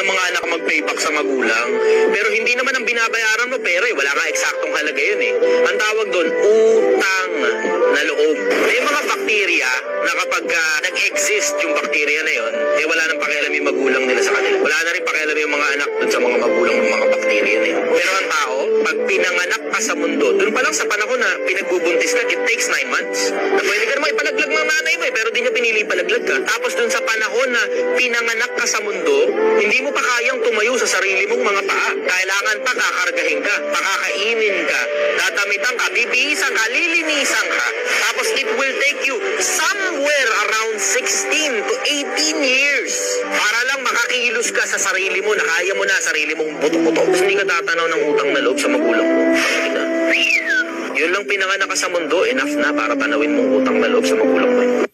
ng mga anak mag-pay back sa magulang. Pero hindi naman ang binabayaran mo pera eh. Wala nga eksaktong halaga yun eh. Ang tawag doon, utang na loob. May mga bakterya na kapag nag-exist yung bakterya na yun, eh wala nang pakialam yung magulang nila sa kanila. Wala na rin pakialam yung mga anak dun sa mga magulang ng mga bakterya na yun. Pero ang tao, pag pinanganak ka sa mundo, dun pa lang sa panahon na pinagbubuntis ka, it takes 9 months. Na pwede ka naman ipalaglag ng nanay mo eh, pero di niya pinili ipalaglag ka. Tapos dun sa panahon na pinanganak ka sa mundo, hindi mo pa kayang tumayo sa sarili mong mga paa. Kailangan pa kakargahin ka, pakakainin ka, dadamitan ka, bibihisan ka, lilinisan ka. Tapos it will take you somewhere around 16 to 18 years para lang makakilos ka sa sarili mo na kaya mo na sarili mong buto-buto. Hindi ka tatanaw ng utang na loob sa magulang mo. Yun lang pinanganak ka sa mundo, enough na para tanawin mong utang na loob sa magulang mo.